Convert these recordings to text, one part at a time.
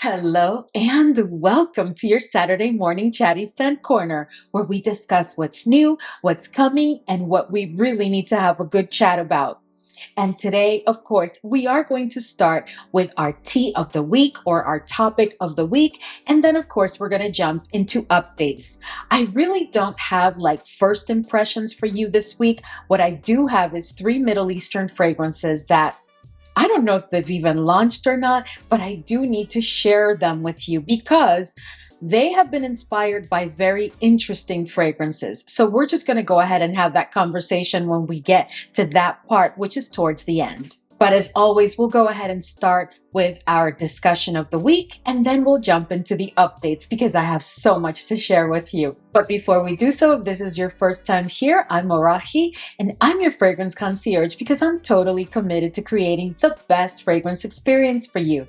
Hello and welcome to your Saturday morning Chatty Stand Corner, where we discuss what's new, what's coming, and what we really need to have a good chat about. And today, of course, we are going to start with our tea of the week or our topic of the week. And then, of course, we're going to jump into updates. I really don't have like first impressions for you this week. What I do have is 3 Middle Eastern fragrances that I don't know if they've even launched or not, but I do need to share them with you because they have been inspired by very interesting fragrances. So we're just going to go ahead and have that conversation when we get to that part, which is towards the end. But as always, we'll go ahead and start with our discussion of the week, and then we'll jump into the updates because I have so much to share with you. But before we do so, if this is your first time here, I'm Morahi, and I'm your fragrance concierge because I'm totally committed to creating the best fragrance experience for you.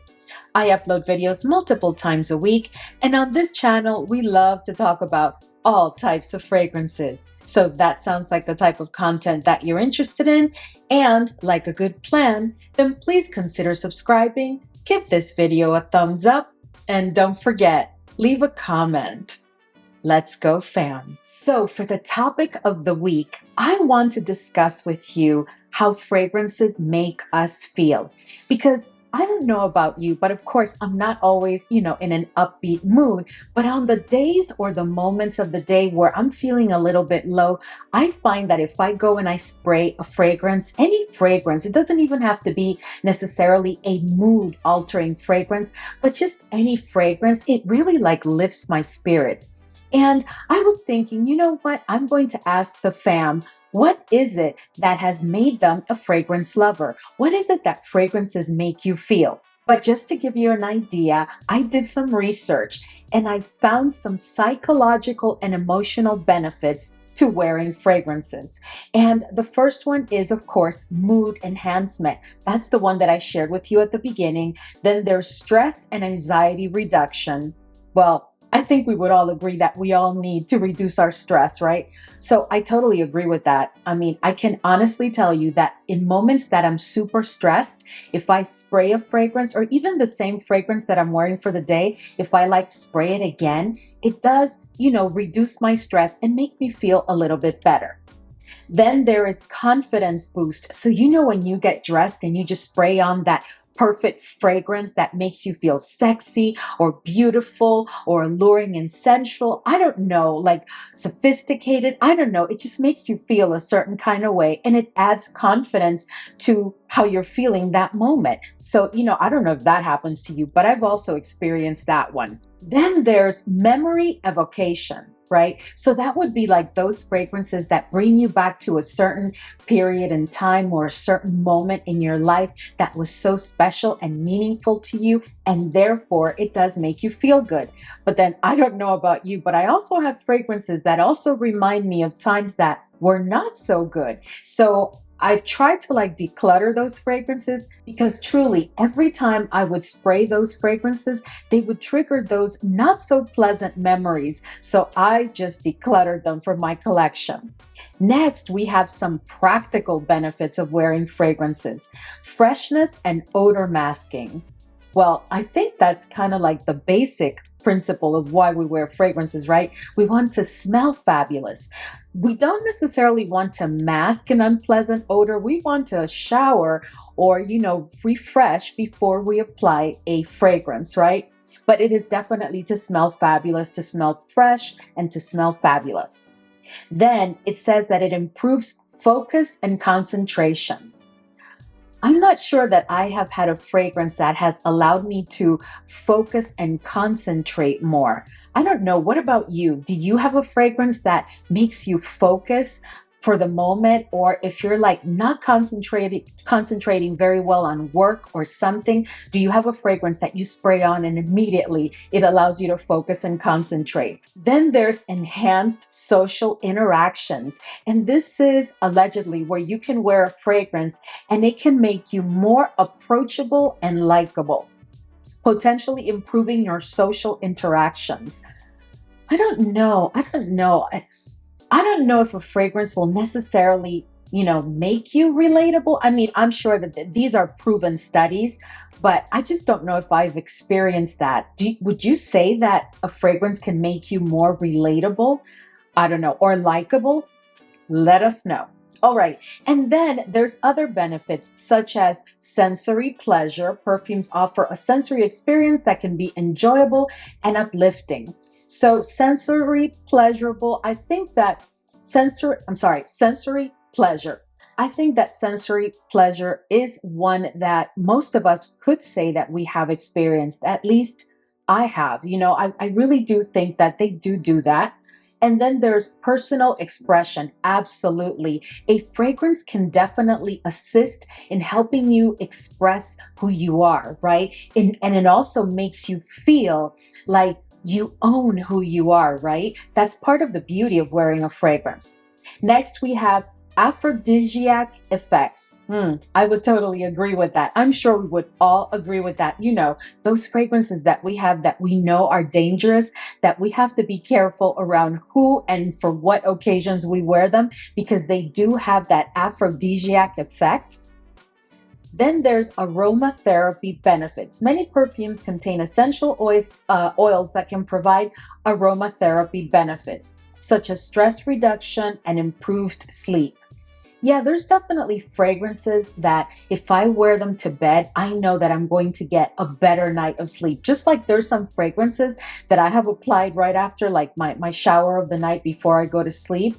I upload videos multiple times a week, and on this channel, we love to talk about all types of fragrances. So if that sounds like the type of content that you're interested in and like a good plan, then please consider subscribing, give this video a thumbs up, and don't forget, leave a comment. Let's go, fam. So for the topic of the week, I want to discuss with you how fragrances make us feel. Because I don't know about you, but of course, I'm not always, in an upbeat mood. But on the days or the moments of the day where I'm feeling a little bit low, I find that if I go and I spray a fragrance, any fragrance, it doesn't even have to be necessarily a mood altering fragrance, but just any fragrance, it really like lifts my spirits. And I was thinking, you know what? I'm going to ask the fam, what is it that has made them a fragrance lover? What is it that fragrances make you feel? But just to give you an idea, I did some research and I found some psychological and emotional benefits to wearing fragrances. And the first one is, of course, mood enhancement. That's the one that I shared with you at the beginning. Then there's stress and anxiety reduction. Well, I think we would all agree that we all need to reduce our stress, right? So I totally agree with that. I mean, I can honestly tell you that in moments that I'm super stressed, if I spray a fragrance or even the same fragrance that I'm wearing for the day, if I like spray it again, it does, reduce my stress and make me feel a little bit better. Then there is confidence boost. So, when you get dressed and you just spray on that perfect fragrance that makes you feel sexy or beautiful or alluring and sensual. I don't know, like sophisticated. I don't know. It just makes you feel a certain kind of way and it adds confidence to how you're feeling that moment. So, I don't know if that happens to you, but I've also experienced that one. Then there's memory evocation. Right? So that would be like those fragrances that bring you back to a certain period in time or a certain moment in your life that was so special and meaningful to you. And therefore it does make you feel good. But then I don't know about you, but I also have fragrances that also remind me of times that were not so good. So I've tried to like declutter those fragrances because truly every time I would spray those fragrances, they would trigger those not so pleasant memories. So I just decluttered them from my collection. Next, we have some practical benefits of wearing fragrances: freshness and odor masking. Well, I think that's kind of like the basic principle of why we wear fragrances, right? We want to smell fabulous. We don't necessarily want to mask an unpleasant odor. We want to shower or, refresh before we apply a fragrance, right? But it is definitely to smell fabulous, to smell fresh, and to smell fabulous. Then it says that it improves focus and concentration. I'm not sure that I have had a fragrance that has allowed me to focus and concentrate more. I don't know. What about you? Do you have a fragrance that makes you focus for the moment? Or if you're like not concentrating very well on work or something, do you have a fragrance that you spray on and immediately it allows you to focus and concentrate? Then there's enhanced social interactions. And this is allegedly where you can wear a fragrance and it can make you more approachable and likable, potentially improving your social interactions. I don't know. I don't know if a fragrance will necessarily make you relatable? I mean, I'm sure that these are proven studies, but I just don't know if I've experienced that. Would you say that a fragrance can make you more relatable? I don't know, or likable? Let us know. All right. And then there's other benefits such as sensory pleasure. Perfumes offer a sensory experience that can be enjoyable and uplifting. So sensory pleasurable, I think that sensory pleasure. I think that sensory pleasure is one that most of us could say that we have experienced. At least I have. I really do think that they do that. And then there's personal expression. Absolutely. A fragrance can definitely assist in helping you express who you are, right? And it also makes you feel like you own who you are, right? That's part of the beauty of wearing a fragrance. Next, we have aphrodisiac effects. I would totally agree with that. I'm sure we would all agree with that. Those fragrances that we have that we know are dangerous, that we have to be careful around who and for what occasions we wear them, because they do have that aphrodisiac effect. Then there's aromatherapy benefits. Many perfumes contain essential oils that can provide aromatherapy benefits, such as stress reduction and improved sleep. Yeah, there's definitely fragrances that if I wear them to bed, I know that I'm going to get a better night of sleep. Just like there's some fragrances that I have applied right after, like my shower of the night before I go to sleep.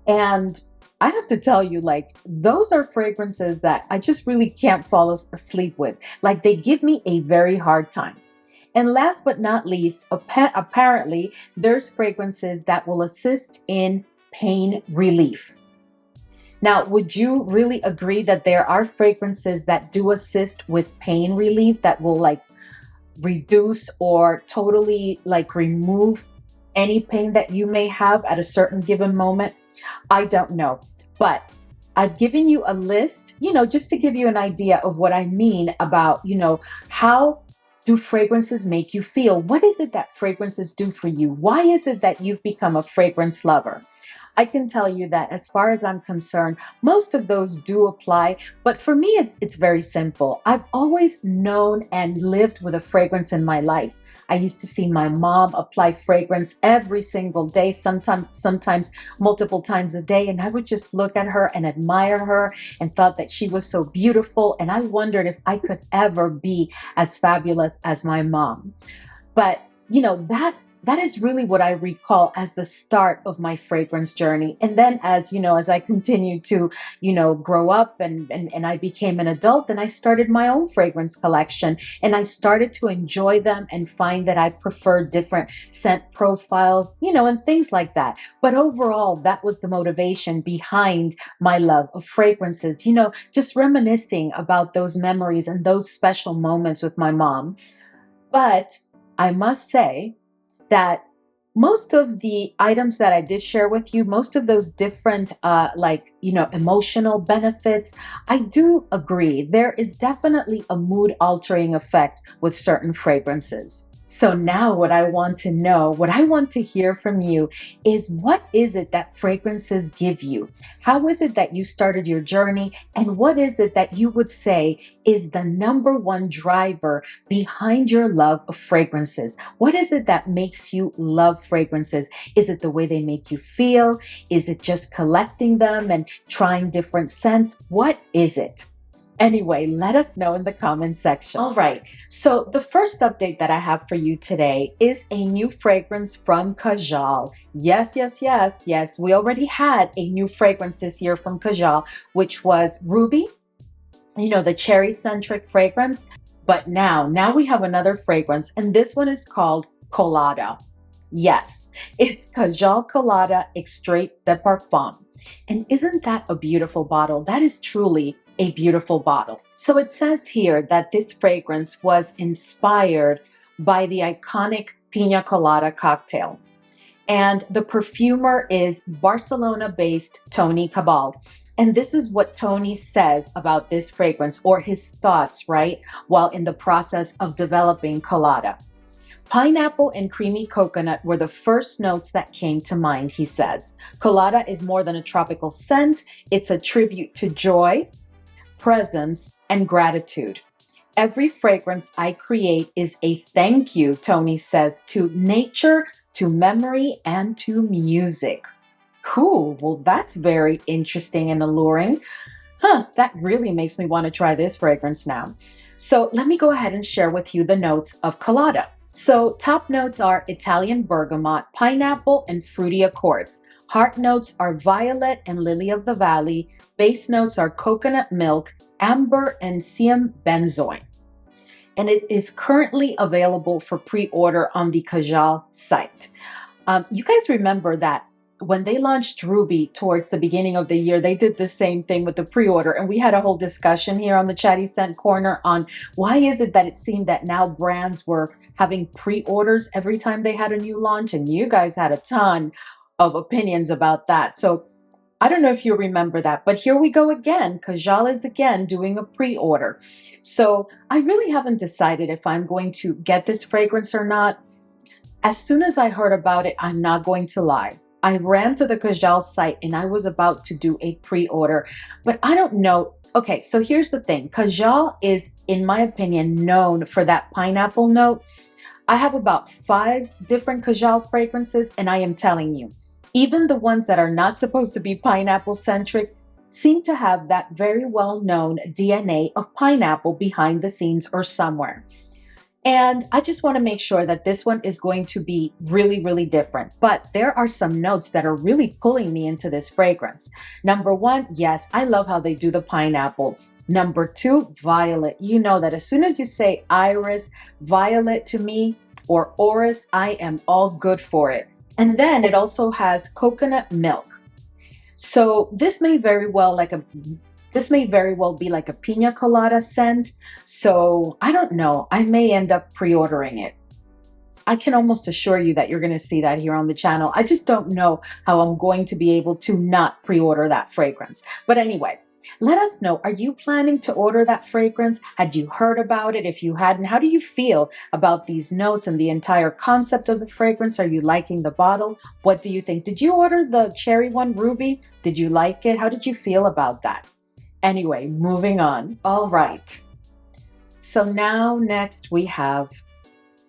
And I have to tell you, like, those are fragrances that I just really can't fall asleep with. Like, they give me a very hard time. And last but not least, apparently, there's fragrances that will assist in pain relief. Now, would you really agree that there are fragrances that do assist with pain relief that will like reduce or totally like remove any pain that you may have at a certain given moment? I don't know, but I've given you a list, just to give you an idea of what I mean about, how do fragrances make you feel? What is it that fragrances do for you? Why is it that you've become a fragrance lover? I can tell you that as far as I'm concerned, most of those do apply. But for me, it's very simple. I've always known and lived with a fragrance in my life. I used to see my mom apply fragrance every single day, sometimes multiple times a day. And I would just look at her and admire her and thought that she was so beautiful. And I wondered if I could ever be as fabulous as my mom. But, that is really what I recall as the start of my fragrance journey. And then as I continued to, grow up and I became an adult, then I started my own fragrance collection and I started to enjoy them and find that I prefer different scent profiles, and things like that. But overall, that was the motivation behind my love of fragrances, just reminiscing about those memories and those special moments with my mom. But I must say that most of the items that I did share with you, most of those different, emotional benefits, I do agree. There is definitely a mood altering effect with certain fragrances. So now what I want to hear from you is, what is it that fragrances give you? How is it that you started your journey? And what is it that you would say is the number one driver behind your love of fragrances? What is it that makes you love fragrances? Is it the way they make you feel? Is it just collecting them and trying different scents? What is it? Anyway, let us know in the comment section. All right, so the first update that I have for you today is a new fragrance from Kajal. Yes, we already had a new fragrance this year from Kajal, which was Ruby, the cherry-centric fragrance. But now we have another fragrance, and this one is called Kolada. Yes, it's Kajal Kolada Extrait de Parfum. And isn't that a beautiful bottle? That is truly a beautiful bottle. So it says here that this fragrance was inspired by the iconic Pina Colada cocktail. And the perfumer is Barcelona-based Tony Cabal. And this is what Tony says about this fragrance, or his thoughts, right, while in the process of developing Colada. Pineapple and creamy coconut were the first notes that came to mind, he says. Kolada is more than a tropical scent. It's a tribute to joy, presence, and gratitude. Every fragrance I create is a thank you, Tony says, to nature, to memory, and to music. Cool. Well, that's very interesting and alluring. That really makes me want to try this fragrance now. So let me go ahead and share with you the notes of Kolada. So top notes are Italian bergamot, pineapple, and fruity accords. Heart notes are violet and lily of the valley. Base notes are coconut milk, amber, and siam benzoin. And it is currently available for pre-order on the Kajal site. You guys remember that when they launched Ruby towards the beginning of the year, they did the same thing with the pre-order. And we had a whole discussion here on the Chatty Scent Corner on why is it that it seemed that now brands were having pre-orders every time they had a new launch. And you guys had a ton of opinions about that. So I don't know if you remember that, but here we go again. Kajal is again doing a pre-order. So I really haven't decided if I'm going to get this fragrance or not. As soon as I heard about it, I'm not going to lie. I ran to the Kajal site and I was about to do a pre-order, but I don't know. Okay, so here's the thing. Kajal is, in my opinion, known for that pineapple note. I have about 5 different Kajal fragrances, and I am telling you, even the ones that are not supposed to be pineapple centric seem to have that very well-known DNA of pineapple behind the scenes or somewhere. And I just want to make sure that this one is going to be really, really different. But there are some notes that are really pulling me into this fragrance. Number 1, yes, I love how they do the pineapple. Number 2, violet. You know that as soon as you say iris, violet to me, or orris, I am all good for it. And then it also has coconut milk. So this may very well be like a pina colada scent. So I don't know. I may end up pre-ordering it. I can almost assure you that you're going to see that here on the channel. I just don't know how I'm going to be able to not pre-order that fragrance. But anyway, let us know. Are you planning to order that fragrance? Had you heard about it? If you hadn't, how do you feel about these notes and the entire concept of the fragrance? Are you liking the bottle? What do you think? Did you order the cherry one, Ruby? Did you like it? How did you feel about that? Anyway, moving on. All right. So now next we have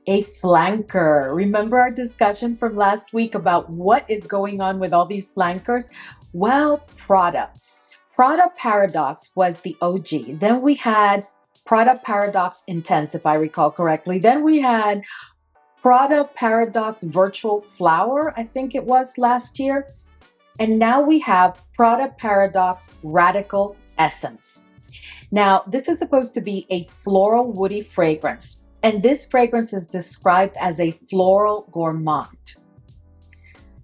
a flanker. Remember our discussion from last week about what is going on with all these flankers? Well, Prada. Prada Paradoxe was the OG. Then we had Prada Paradoxe Intense, if I recall correctly. Then we had Prada Paradoxe Virtual Flower, I think it was last year. And now we have Prada Paradoxe Radical Essence. Now, this is supposed to be a floral woody fragrance. And this fragrance is described as a floral gourmand.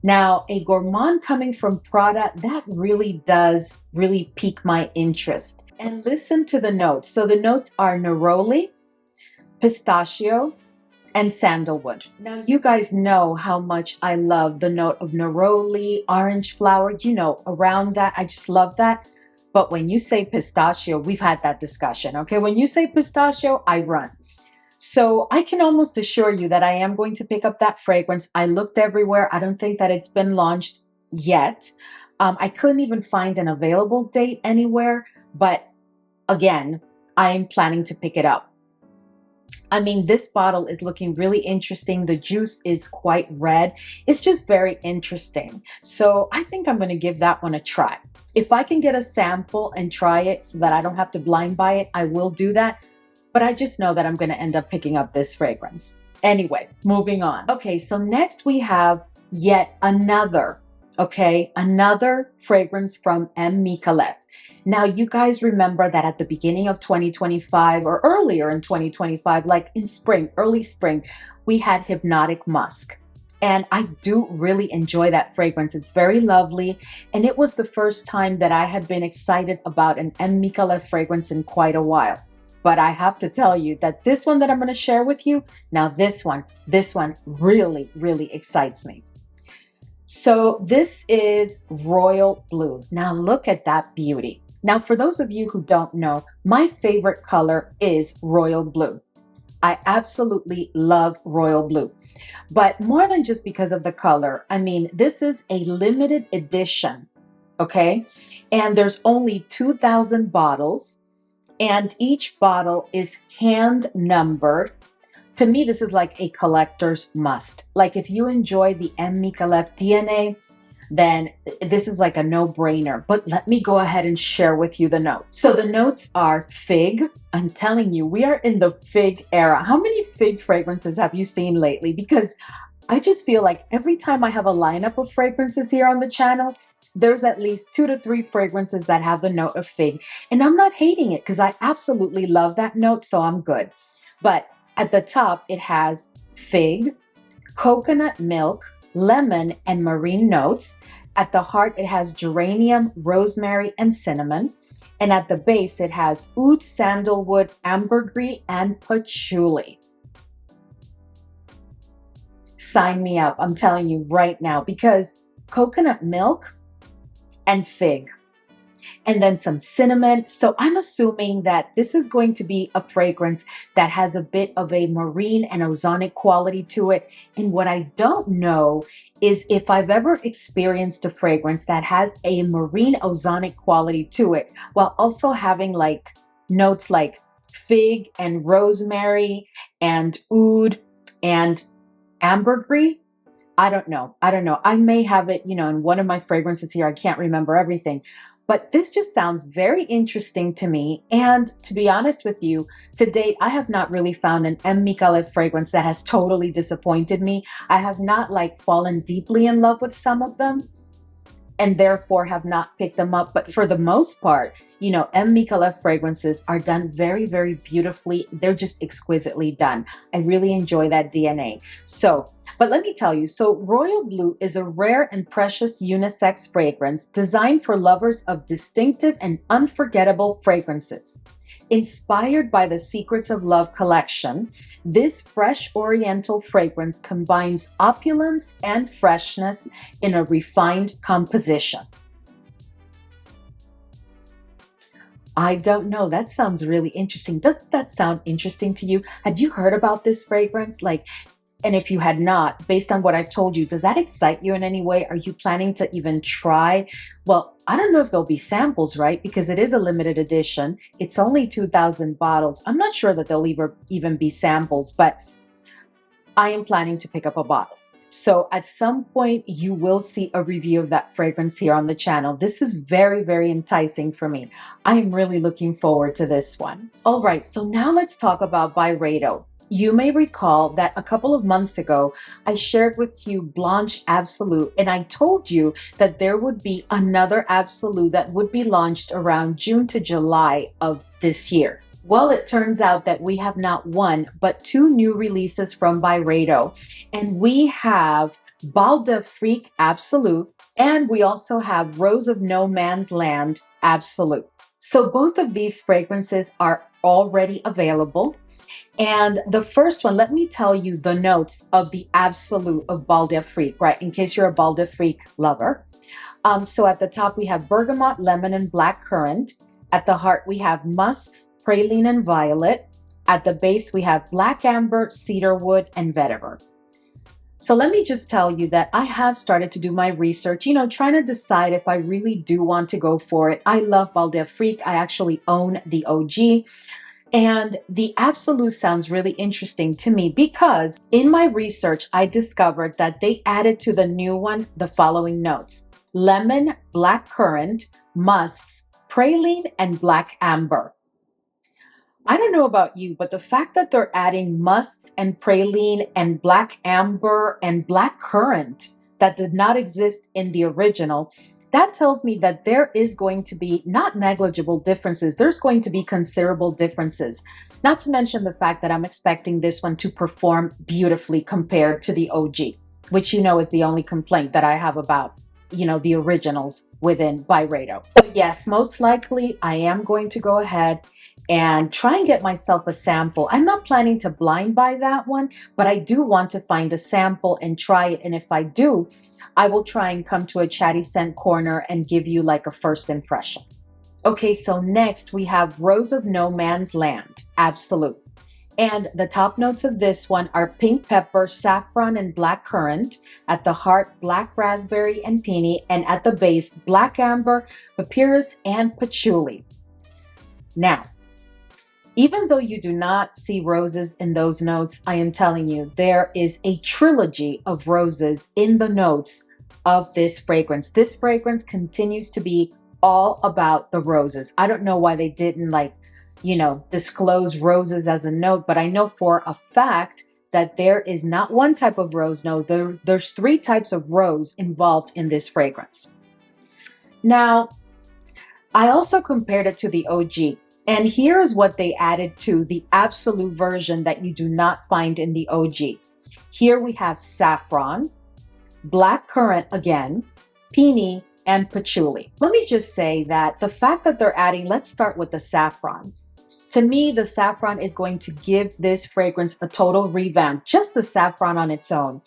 Now, a gourmand coming from Prada, that really does pique my interest. And listen to the notes. So the notes are neroli, pistachio, and sandalwood. Now, you guys know how much I love the note of neroli, orange flower, you know, around that. I just love that. But when you say pistachio, we've had that discussion, okay? When you say pistachio, I run. So I can almost assure you that I am going to pick up that fragrance. I looked everywhere. I don't think that it's been launched yet. I couldn't even find an available date anywhere. But again, I am planning to pick it up. I mean, this bottle is looking really interesting. The juice is quite red. It's just very interesting. So I think I'm going to give that one a try. If I can get a sample and try it so that I don't have to blind buy it, I will do that. But I just know that I'm going to end up picking up this fragrance. Anyway, moving on. Okay, so next we have yet another fragrance from Micallef. Now, you guys remember that at the beginning of 2025 or earlier in 2025, like in spring, early spring, we had Hypnotic Musk. And I do really enjoy that fragrance. It's very lovely. And it was the first time that I had been excited about an Micallef fragrance in quite a while. But I have to tell you that this one that I'm going to share with you, now this one really, really excites me. So this is Royal Blue. Now look at that beauty. Now, for those of you who don't know, my favorite color is Royal Blue. I absolutely love royal blue, but more than just because of the color. I mean, this is a limited edition, okay? And there's only 2,000 bottles, and each bottle is hand numbered. To me, this is like a collector's must. Like if you enjoy the Micallef DNA, then this is like a no-brainer. But let me go ahead and share with you the notes. So the notes are fig. I'm telling you, we are in the fig era. How many fig fragrances have you seen lately? Because I just feel like every time I have a lineup of fragrances here on the channel, there's at least 2 to 3 fragrances that have the note of fig. And I'm not hating it because I absolutely love that note, so I'm good. But at the top, it has fig, coconut milk, lemon, and marine notes. At the heart, it has geranium, rosemary, and cinnamon. And at the base, it has oud, sandalwood, ambergris, and patchouli. Sign me up, I'm telling you right now, because coconut milk and fig, and then some cinnamon. So I'm assuming that this is going to be a fragrance that has a bit of a marine and ozonic quality to it. And what I don't know is if I've ever experienced a fragrance that has a marine ozonic quality to it, while also having like notes like fig and rosemary and oud and ambergris. I don't know. I may have it, in one of my fragrances here. I can't remember everything. But this just sounds very interesting to me. And to be honest with you, to date, I have not really found an Micallef fragrance that has totally disappointed me. I have not fallen deeply in love with some of them and therefore have not picked them up. But for the most part, Micallef fragrances are done very, very beautifully. They're just exquisitely done. I really enjoy that DNA. But let me tell you, Royal Blue is a rare and precious unisex fragrance designed for lovers of distinctive and unforgettable fragrances. Inspired by the Secrets of Love collection, this fresh oriental fragrance combines opulence and freshness in a refined composition. I don't know. That sounds really interesting. Doesn't that sound interesting to you? Had you heard about this fragrance? And if you had not, based on what I've told you, does that excite you in any way? Are you planning to even try? Well, I don't know if there'll be samples, right? Because it is a limited edition. It's only 2,000 bottles. I'm not sure that there'll even be samples, but I am planning to pick up a bottle. So at some point, you will see a review of that fragrance here on the channel. This is very, very enticing for me. I am really looking forward to this one. All right, so now let's talk about Byredo. You may recall that a couple of months ago, I shared with you Blanche Absolu, and I told you that there would be another Absolu that would be launched around June to July of this year. Well, it turns out that we have not one, but 2 new releases from Byredo, and we have Bal d'Afrique Absolu, and we also have Rose of No Man's Land Absolu. So both of these fragrances are already available. And the first one, let me tell you the notes of the Absolu of Bal d'Afrique, right? In case you're a Bal d'Afrique lover. So at the top, we have bergamot, lemon, and black currant. At the heart, we have musks, praline, and violet. At the base, we have black amber, cedarwood, and vetiver. So let me just tell you that I have started to do my research, trying to decide if I really do want to go for it. I love Bal d'Afrique. I actually own the OG. And the Absolu sounds really interesting to me because in my research, I discovered that they added to the new one the following notes: lemon, black currant, musks, praline, and black amber. I don't know about you, but the fact that they're adding musks and praline and black amber and black currant that did not exist in the original, that tells me that there is going to be not negligible differences. There's going to be considerable differences. Not to mention the fact that I'm expecting this one to perform beautifully compared to the OG, which is the only complaint that I have about, the originals within Byredo. So yes, most likely I am going to go ahead and try and get myself a sample. I'm not planning to blind buy that one, but I do want to find a sample and try it. And if I do, I will try and come to a Chatty Scent corner and give you a first impression. Okay, so next we have Rose of No Man's Land Absolu. And the top notes of this one are pink pepper, saffron, and black currant. At the heart, black raspberry and peony. And at the base, black amber, papyrus, and patchouli. Now, even though you do not see roses in those notes, I am telling you, there is a trilogy of roses in the notes of this fragrance. This fragrance continues to be all about the roses. I don't know why they didn't disclose roses as a note, but I know for a fact that there is not one type of rose note. There's 3 types of rose involved in this fragrance. Now, I also compared it to the OG. And here is what they added to the Absolu version that you do not find in the OG. Here we have saffron, black currant again, peony, and patchouli. Let me just say that the fact that they're adding, let's start with the saffron. To me, the saffron is going to give this fragrance a total revamp, just the saffron on its own.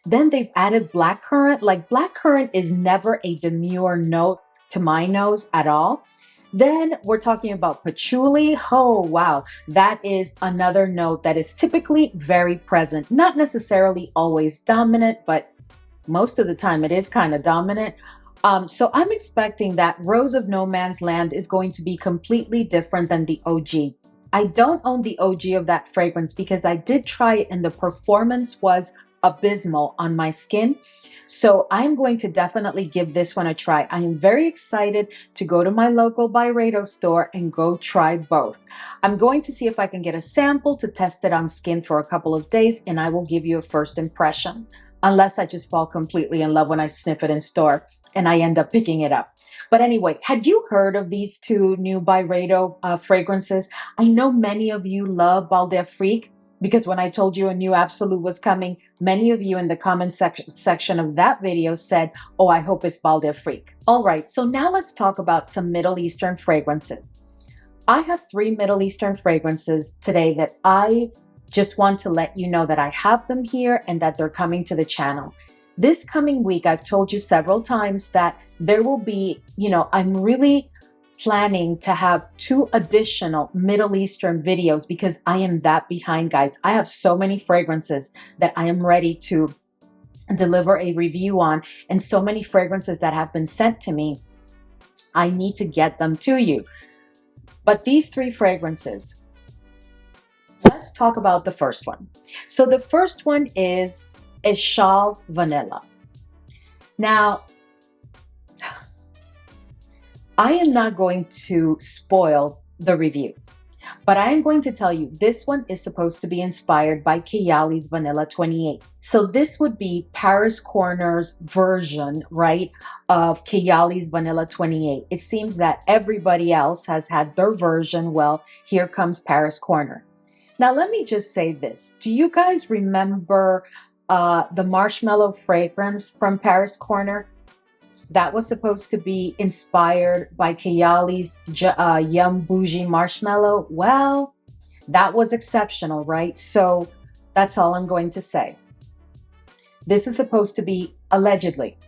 Then they've added black currant. Like, black currant is never a demure note to my nose at all. Then we're talking about patchouli. Oh, wow. That is another note that is typically very present. Not necessarily always dominant, but most of the time it is kind of dominant. So I'm expecting that Rose of No Man's Land is going to be completely different than the OG. I don't own the OG of that fragrance because I did try it and the performance was abysmal on my skin. So I'm going to definitely give this one a try. I am very excited to go to my local Byredo store and go try both. I'm going to see if I can get a sample to test it on skin for a couple of days, and I will give you a first impression. Unless I just fall completely in love when I sniff it in store and I end up picking it up. But anyway, had you heard of these 2 new Byredo fragrances? I know many of you love Bal d'Afrique, because when I told you a new Absolu was coming, many of you in the comment section of that video said, oh, I hope it's Bal d'Afrique. All right, so now let's talk about some Middle Eastern fragrances. I have 3 Middle Eastern fragrances today that I just want to let you know that I have them here and that they're coming to the channel. This coming week, I've told you several times that there will be, I'm really planning to have 2 additional Middle Eastern videos because I am that behind, guys. I have so many fragrances that I am ready to deliver a review on, and so many fragrances that have been sent to me. I need to get them to you. But these 3 fragrances, let's talk about the first one. So the first one is Eshal Vanilla. Now, I am not going to spoil the review, but I am going to tell you this one is supposed to be inspired by Kayali's Vanilla 28. So this would be Paris Corner's version, right, of Kayali's Vanilla 28. It seems that everybody else has had their version. Well, here comes Paris Corner. Now, let me just say this. Do you guys remember the marshmallow fragrance from Paris Corner? That was supposed to be inspired by Kayali's Yum Bougie Marshmallow. Well, that was exceptional, right? So that's all I'm going to say. This is supposed to be allegedly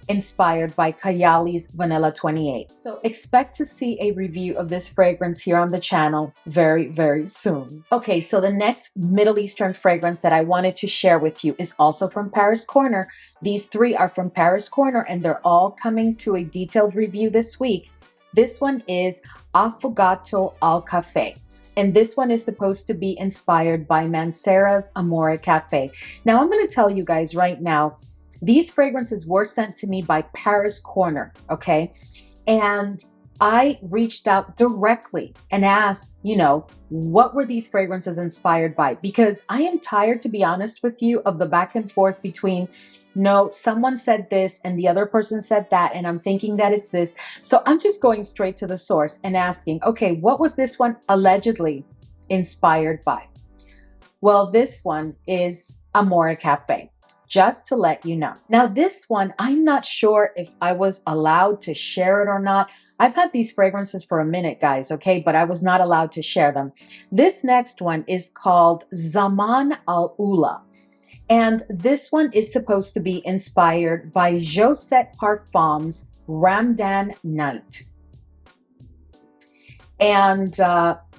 inspired by Kayali's Vanilla 28. So expect to see a review of this fragrance here on the channel very, very soon. Okay, so the next Middle Eastern fragrance that I wanted to share with you is also from Paris Corner. These 3 are from Paris Corner and they're all coming to a detailed review this week. This one is Afagato Al Caf. And this one is supposed to be inspired by Mancera's Amore Cafe. Now, I'm going to tell you guys right now, these fragrances were sent to me by Paris Corner, okay? And I reached out directly and asked, what were these fragrances inspired by? Because I am tired, to be honest with you, of the back and forth between, no, someone said this and the other person said that, and I'm thinking that it's this. So I'm just going straight to the source and asking, okay, what was this one allegedly inspired by? Well, this one is Amore Cafe. Just to let you know. Now, this one, I'm not sure if I was allowed to share it or not. I've had these fragrances for a minute, guys, okay? But I was not allowed to share them. This next one is called Zaman Alula. And this one is supposed to be inspired by Josette Parfums Ramadan Night. And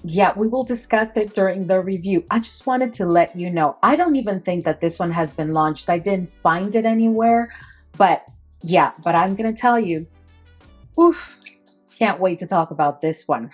Yeah, we will discuss it during the review. I just wanted to let you know. I don't even think that this one has been launched. I didn't find it anywhere. But yeah, but I'm going to tell you, oof, can't wait to talk about this one.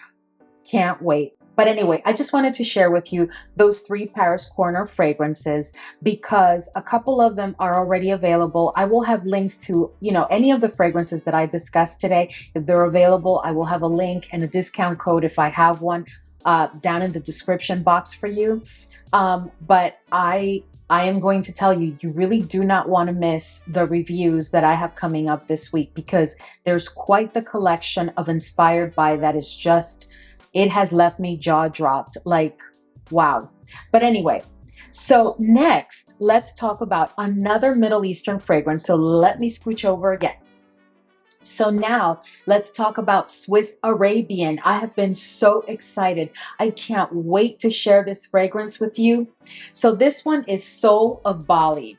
Can't wait. But anyway, I just wanted to share with you those 3 Paris Corner fragrances because a couple of them are already available. I will have links to, any of the fragrances that I discussed today. If they're available, I will have a link and a discount code if I have one down in the description box for you. But I am going to tell you, you really do not want to miss the reviews that I have coming up this week because there's quite the collection of Inspired By that is just... it has left me jaw dropped, like, wow. But anyway, so next, let's talk about another Middle Eastern fragrance. So let me scooch over again. So now let's talk about Swiss Arabian. I have been so excited. I can't wait to share this fragrance with you. So this one is Soul of Bali.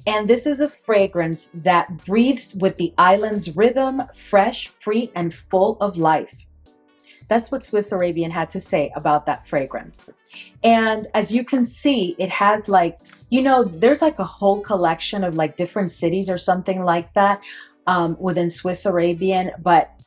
And this is a fragrance that breathes with the island's rhythm, fresh, free, and full of life. That's what Swiss Arabian had to say about that fragrance. And as you can see, it has like, there's like a whole collection of like different cities or something like that within Swiss Arabian. But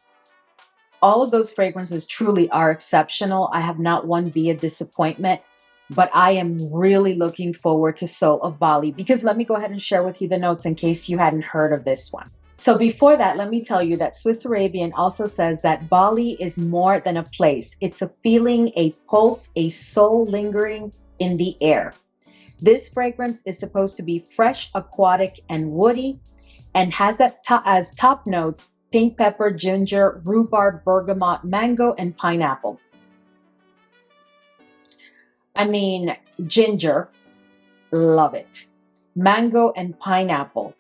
all of those fragrances truly are exceptional. I have not one be a disappointment. But I am really looking forward to Soul of Bali because let me go ahead and share with you the notes in case you hadn't heard of this one. So before that, let me tell you that Swiss Arabian also says that Bali is more than a place. It's a feeling, a pulse, a soul lingering in the air. This fragrance is supposed to be fresh, aquatic, and woody, and has as top notes pink pepper, ginger, rhubarb, bergamot, mango, and pineapple. I mean, ginger, love it. Mango and pineapple.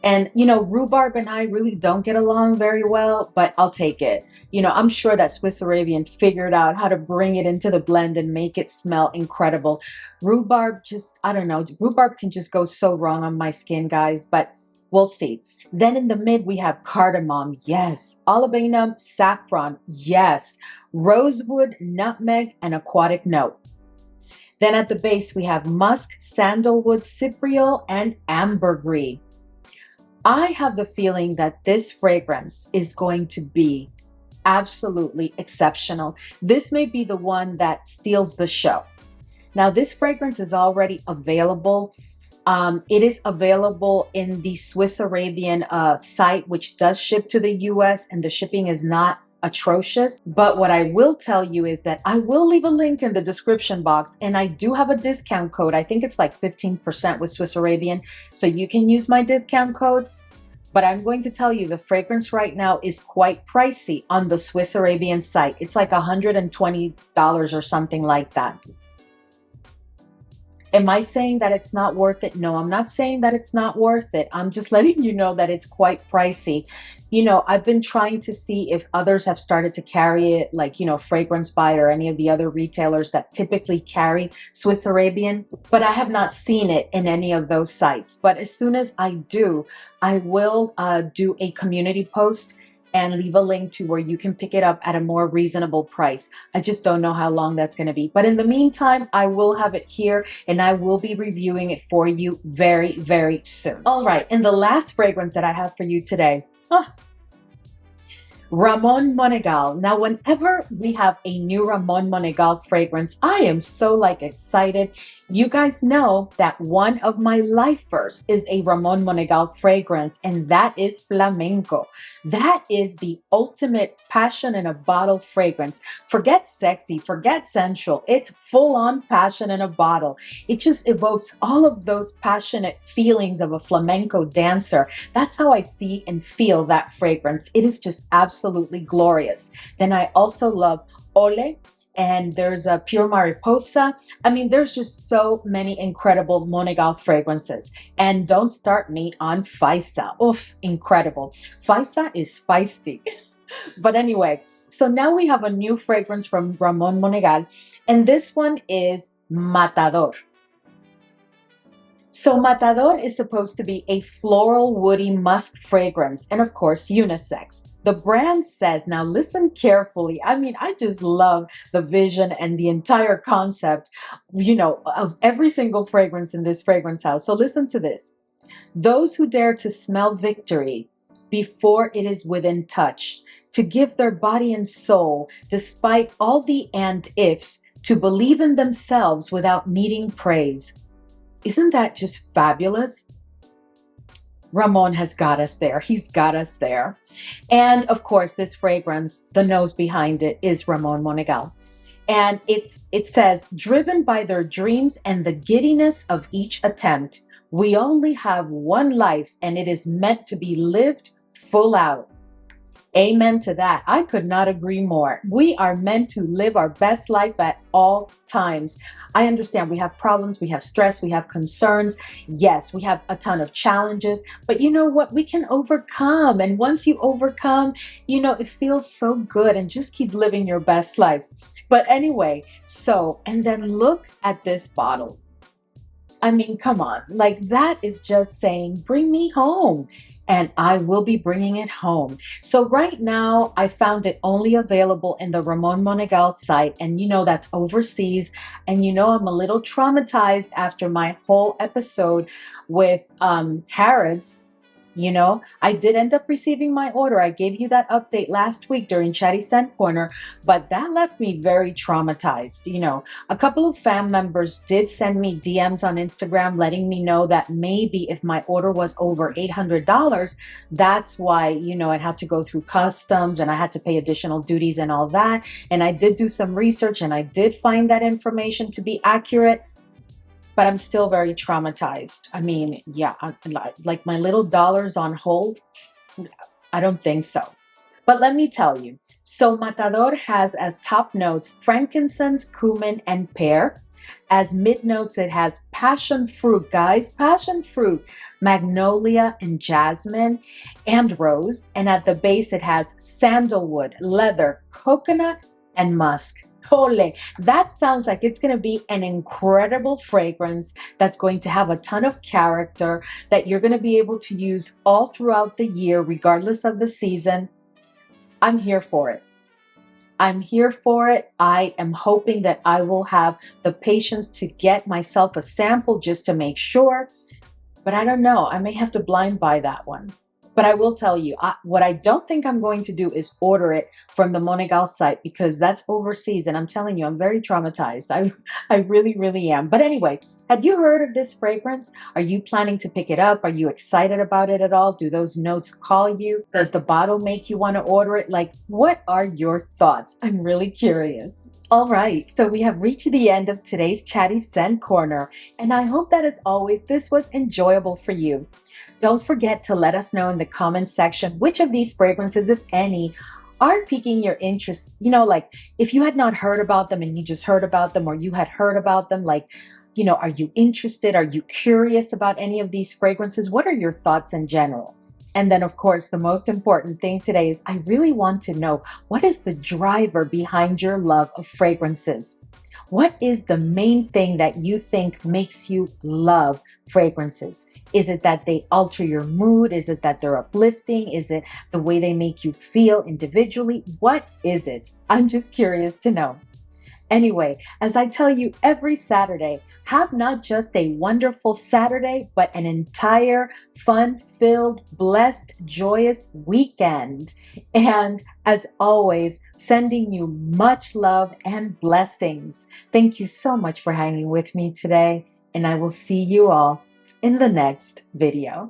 And, rhubarb and I really don't get along very well, but I'll take it. I'm sure that Swiss Arabian figured out how to bring it into the blend and make it smell incredible. Rhubarb I don't know, rhubarb can just go so wrong on my skin, guys, but we'll see. Then in the mid, we have cardamom, yes. Olibanum, saffron, yes. Rosewood, nutmeg, and aquatic note. Then at the base, we have musk, sandalwood, cypriol, and ambergris. I have the feeling that this fragrance is going to be absolutely exceptional. This may be the one that steals the show. Now, this fragrance is already available. It is available in the Swiss Arabian site, which does ship to the US, and the shipping is not atrocious. But what I will tell you is that I will leave a link in the description box, and I do have a discount code. I think it's like 15% with Swiss Arabian, so you can use my discount code. But I'm going to tell you the fragrance right now is quite pricey on the Swiss Arabian site. It's like $120 or something like that. Am I saying that it's not worth it? No, I'm not saying that it's not worth it. I'm just letting you know that it's quite pricey. I've been trying to see if others have started to carry it, like, Fragrance By or any of the other retailers that typically carry Swiss Arabian, but I have not seen it in any of those sites. But as soon as I do, I will do a community post and leave a link to where you can pick it up at a more reasonable price. I just don't know how long that's going to be. But in the meantime, I will have it here and I will be reviewing it for you very, very soon. All right. And the last fragrance that I have for you today, Ramon Monegal. Now, whenever we have a new Ramon Monegal fragrance, I am so excited. You guys know that one of my lifers is a Ramon Monegal fragrance, and that is Flamenco. That is the ultimate passion in a bottle fragrance. Forget sexy, forget sensual. It's full on passion in a bottle. It just evokes all of those passionate feelings of a flamenco dancer. That's how I see and feel that fragrance. It is just absolutely glorious. Then I also love Ole, and there's a Pure Mariposa. I mean, there's just so many incredible Monegal fragrances. And don't start me on Faisa. Oof, incredible. Faisa is feisty. But anyway, so now we have a new fragrance from Ramon Monegal, and this one is Matador. So Matador is supposed to be a floral, woody musk fragrance, and of course, unisex. The brand says, now listen carefully. I mean, I just love the vision and the entire concept, of every single fragrance in this fragrance house. So listen to this. Those who dare to smell victory before it is within touch, to give their body and soul, despite all the and ifs, to believe in themselves without needing praise. Isn't that just fabulous? Ramon has got us there. He's got us there. And of course, this fragrance, the nose behind it is Ramon Monegal. And it says, driven by their dreams and the giddiness of each attempt, we only have one life and it is meant to be lived full out. Amen to that. I could not agree more. We are meant to live our best life at all times. I understand we have problems, we have stress, we have concerns. Yes, we have a ton of challenges, but you know what? We can overcome. And once you overcome, it feels so good, and just keep living your best life. But anyway, and then look at this bottle. I mean, come on, like that is just saying, bring me home. And I will be bringing it home. So right now, I found it only available in the Ramon Monegal site. And that's overseas. And I'm a little traumatized after my whole episode with Harrods. I did end up receiving my order. I gave you that update last week during Chatty Scent Corner, but that left me very traumatized. A couple of fam members did send me DMs on Instagram letting me know that maybe if my order was over $800, that's why, it had to go through customs and I had to pay additional duties and all that. And I did do some research and I did find that information to be accurate. But I'm still very traumatized. I mean, yeah, like my little dollars on hold, I don't think so. But let me tell you. So Matador has as top notes frankincense, cumin, and pear. As mid notes, it has passion fruit, guys, passion fruit, magnolia and jasmine, and rose. And at the base, it has sandalwood, leather, coconut, and musk. Ole, that sounds like it's going to be an incredible fragrance that's going to have a ton of character that you're going to be able to use all throughout the year, regardless of the season. I'm here for it. I'm here for it. I am hoping that I will have the patience to get myself a sample just to make sure. But I don't know. I may have to blind buy that one. But I will tell you, what I don't think I'm going to do is order it from the Monegal site because that's overseas. And I'm telling you, I'm very traumatized. I really, really am. But anyway, had you heard of this fragrance? Are you planning to pick it up? Are you excited about it at all? Do those notes call you? Does the bottle make you want to order it? Like, what are your thoughts? I'm really curious. All right, so we have reached the end of today's Chatty Scent Corner. And I hope that as always, this was enjoyable for you. Don't forget to let us know in the comments section which of these fragrances, if any, are piquing your interest. Like if you had not heard about them and you just heard about them, or you had heard about them, like, are you interested? Are you curious about any of these fragrances? What are your thoughts in general? And then, of course, the most important thing today is I really want to know, what is the driver behind your love of fragrances? What is the main thing that you think makes you love fragrances? Is it that they alter your mood? Is it that they're uplifting? Is it the way they make you feel individually? What is it? I'm just curious to know. Anyway, as I tell you every Saturday, have not just a wonderful Saturday, but an entire fun-filled, blessed, joyous weekend. And as always, sending you much love and blessings. Thank you so much for hanging with me today, and I will see you all in the next video.